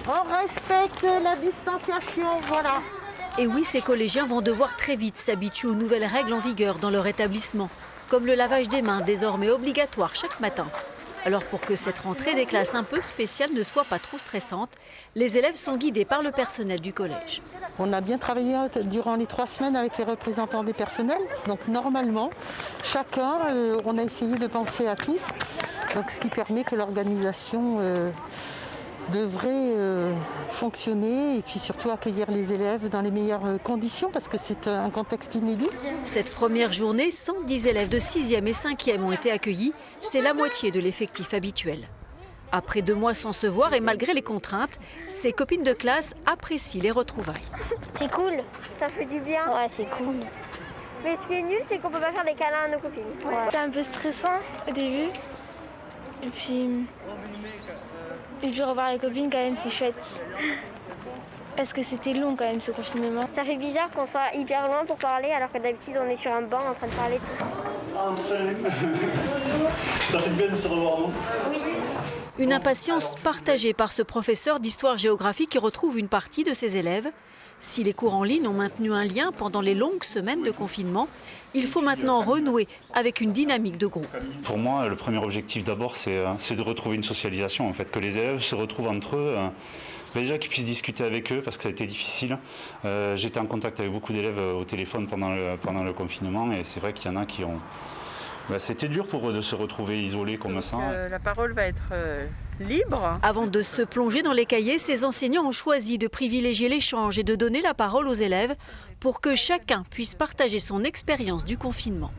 On respecte la distanciation, voilà. Et oui, ces collégiens vont devoir très vite s'habituer aux nouvelles règles en vigueur dans leur établissement, comme le lavage des mains désormais obligatoire chaque matin. Alors pour que cette rentrée des classes un peu spéciale ne soit pas trop stressante, les élèves sont guidés par le personnel du collège. On a bien travaillé durant les 3 semaines avec les représentants des personnels. Donc normalement, chacun, on a essayé de penser à tout. Donc ce qui permet que l'organisation devrait fonctionner et puis surtout accueillir les élèves dans les meilleures conditions parce que c'est un contexte inédit. Cette première journée, 110 élèves de 6e et 5e ont été accueillis. C'est la moitié de l'effectif habituel. Après 2 mois sans se voir et malgré les contraintes, ses copines de classe apprécient les retrouvailles. C'est cool, ça fait du bien. Ouais, c'est cool. Mais ce qui est nul, c'est qu'on peut pas faire des câlins à nos copines. Ouais. C'est un peu stressant au début. Et puis revoir les copines quand même, c'est chouette. Parce que c'était long quand même ce confinement. Ça fait bizarre qu'on soit hyper loin pour parler alors que d'habitude on est sur un banc en train de parler tous. Ça fait bien de se revoir, non? Oui. Une impatience partagée par ce professeur d'histoire-géographie qui retrouve une partie de ses élèves. Si les cours en ligne ont maintenu un lien pendant les longues semaines de confinement, il faut maintenant renouer avec une dynamique de groupe. Pour moi, le premier objectif d'abord, c'est de retrouver une socialisation, en fait, que les élèves se retrouvent entre eux. Déjà qu'ils puissent discuter avec eux parce que ça a été difficile. J'étais en contact avec beaucoup d'élèves au téléphone pendant le confinement et c'est vrai qu'il y en a qui ont... c'était dur pour eux de se retrouver isolés comme ça. La parole va être libre. Avant de se plonger dans les cahiers, ces enseignants ont choisi de privilégier l'échange et de donner la parole aux élèves pour que chacun puisse partager son expérience du confinement.